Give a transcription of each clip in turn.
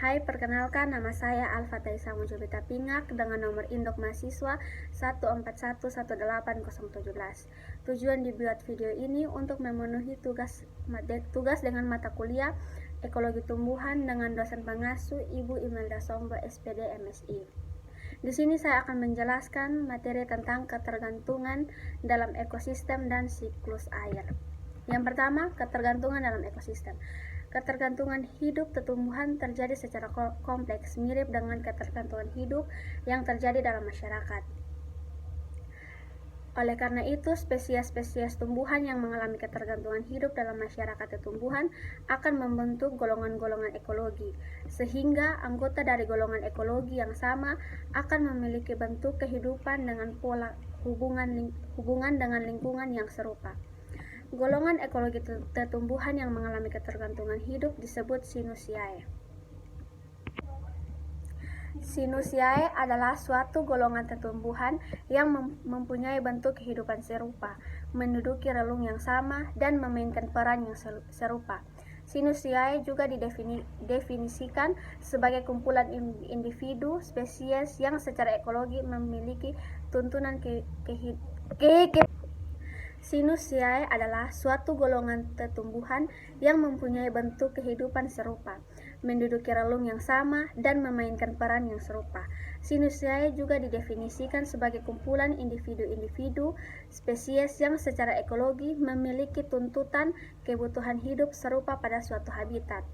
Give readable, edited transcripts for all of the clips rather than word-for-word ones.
Hai, perkenalkan nama saya Alfa Taisa Mujabeta Pingak dengan nomor induk mahasiswa 141180117. Tujuan dibuat video ini untuk memenuhi tugas dengan mata kuliah Ekologi Tumbuhan dengan dosen pengasuh Ibu Imelda Sombo SPD MSI. Di sini saya akan menjelaskan materi tentang ketergantungan dalam ekosistem dan siklus air. Yang pertama, ketergantungan dalam ekosistem. Ketergantungan hidup tumbuhan terjadi secara kompleks, mirip dengan ketergantungan hidup yang terjadi dalam masyarakat. Oleh karena itu, spesies-spesies tumbuhan yang mengalami ketergantungan hidup dalam masyarakat tumbuhan akan membentuk golongan-golongan ekologi, sehingga anggota dari golongan ekologi yang sama akan memiliki bentuk kehidupan dengan pola hubungan dengan lingkungan yang serupa. Golongan ekologi tumbuhan yang mengalami ketergantungan hidup disebut Sinusiae. Sinusiae adalah suatu golongan tumbuhan yang mempunyai bentuk kehidupan serupa, menduduki relung yang sama, dan memainkan peran yang serupa. Sinusiae juga didefinisikan sebagai kumpulan individu spesies yang secara ekologi memiliki tuntunan Sinusiae adalah suatu golongan tumbuhan yang mempunyai bentuk kehidupan serupa, menduduki relung yang sama, dan memainkan peran yang serupa. Sinusiae juga didefinisikan sebagai kumpulan individu-individu spesies yang secara ekologi memiliki tuntutan kebutuhan hidup serupa pada suatu habitat,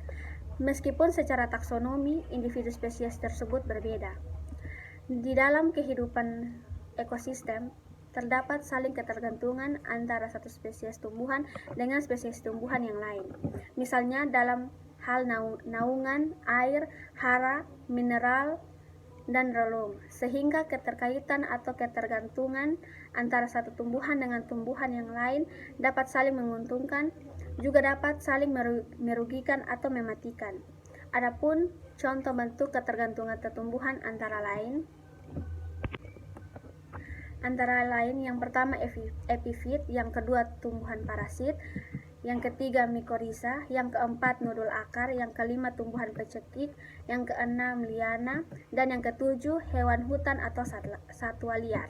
meskipun secara taksonomi individu spesies tersebut berbeda. Di dalam kehidupan ekosistem, terdapat saling ketergantungan antara satu spesies tumbuhan dengan spesies tumbuhan yang lain. Misalnya dalam hal naungan, air, hara, mineral, dan relung, sehingga keterkaitan atau ketergantungan antara satu tumbuhan dengan tumbuhan yang lain dapat saling menguntungkan, juga dapat saling merugikan atau mematikan. Adapun contoh bentuk ketergantungan tumbuhan antara lain yang pertama epifit, yang kedua tumbuhan parasit, yang ketiga mikoriza, yang keempat nudul akar, yang kelima tumbuhan pecekik, yang keenam liana, dan yang ketujuh hewan hutan atau satwa liar.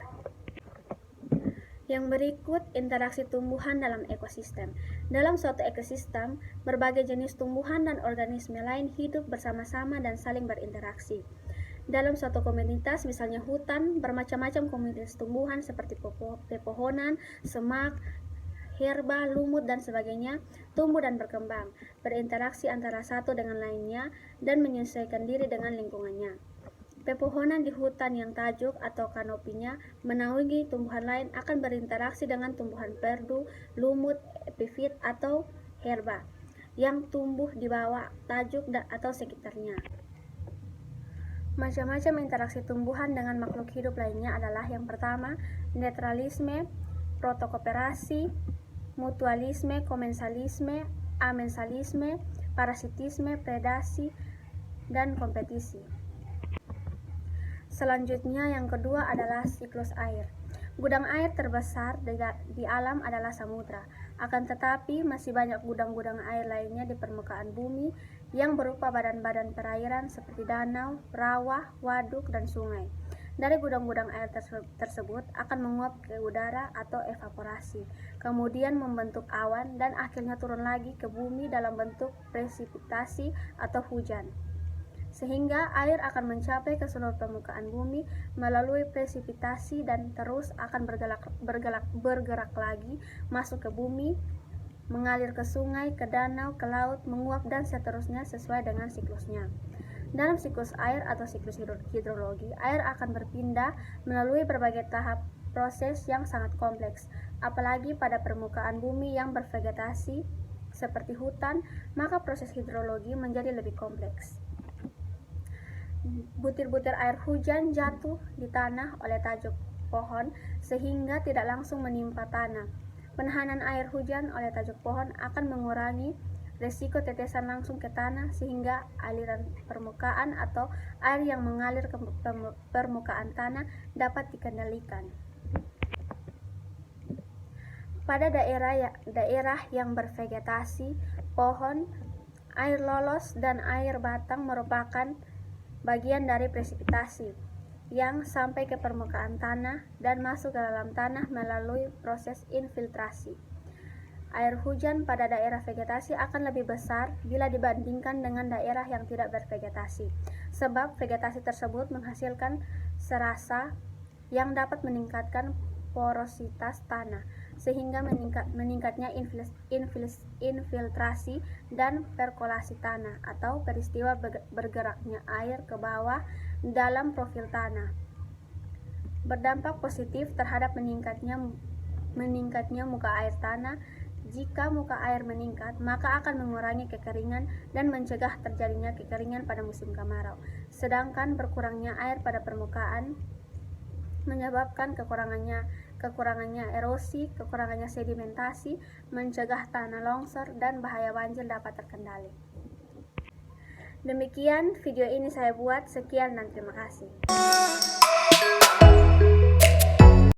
Yang berikut interaksi tumbuhan dalam ekosistem. Dalam suatu ekosistem, berbagai jenis tumbuhan dan organisme lain hidup bersama-sama dan saling berinteraksi. Dalam suatu komunitas, misalnya hutan, bermacam-macam komunitas tumbuhan seperti pepohonan, semak, herba, lumut, dan sebagainya, tumbuh dan berkembang, berinteraksi antara satu dengan lainnya, dan menyesuaikan diri dengan lingkungannya. Pepohonan di hutan yang tajuk atau kanopinya menaungi tumbuhan lain akan berinteraksi dengan tumbuhan perdu, lumut, epifit, atau herba yang tumbuh di bawah tajuk atau sekitarnya. Macam-macam interaksi tumbuhan dengan makhluk hidup lainnya adalah yang pertama, netralisme, protokooperasi, mutualisme, komensalisme, amensalisme, parasitisme, predasi, dan kompetisi. Selanjutnya yang kedua adalah siklus air. Gudang air terbesar di alam adalah samudra. Akan tetapi masih banyak gudang-gudang air lainnya di permukaan bumi yang berupa badan-badan perairan seperti danau, rawa, waduk, dan sungai. Dari gudang-gudang air tersebut akan menguap ke udara atau evaporasi, kemudian membentuk awan dan akhirnya turun lagi ke bumi dalam bentuk presipitasi atau hujan. Sehingga air akan mencapai ke seluruh permukaan bumi melalui presipitasi dan terus akan bergerak lagi masuk ke bumi, mengalir ke sungai, ke danau, ke laut, menguap, dan seterusnya sesuai dengan siklusnya. Dalam siklus air atau siklus hidrologi, air akan berpindah melalui berbagai tahap proses yang sangat kompleks, apalagi pada permukaan bumi yang bervegetasi seperti hutan, maka proses hidrologi menjadi lebih kompleks. Butir-butir air hujan jatuh di tanah oleh tajuk pohon sehingga tidak langsung menimpa tanah. Penahanan air hujan oleh tajuk pohon akan mengurangi resiko tetesan langsung ke tanah sehingga aliran permukaan atau air yang mengalir ke permukaan tanah dapat dikendalikan. Pada daerah yang bervegetasi pohon Air lolos dan air batang merupakan bagian dari presipitasi yang sampai ke permukaan tanah dan masuk ke dalam tanah melalui proses infiltrasi. Air hujan pada daerah vegetasi akan lebih besar bila dibandingkan dengan daerah yang tidak bervegetasi, sebab vegetasi tersebut menghasilkan serasa yang dapat meningkatkan porositas tanah, sehingga meningkatnya infiltrasi dan perkolasi tanah atau peristiwa bergeraknya air ke bawah dalam profil tanah. Berdampak positif terhadap meningkatnya muka air tanah. Jika muka air meningkat, maka akan mengurangi kekeringan dan mencegah terjadinya kekeringan pada musim kemarau. Sedangkan berkurangnya air pada permukaan menyebabkan kekurangannya erosi, kekurangannya sedimentasi, mencegah tanah longsor, dan bahaya banjir dapat terkendali. Demikian video ini saya buat. Sekian dan terima kasih.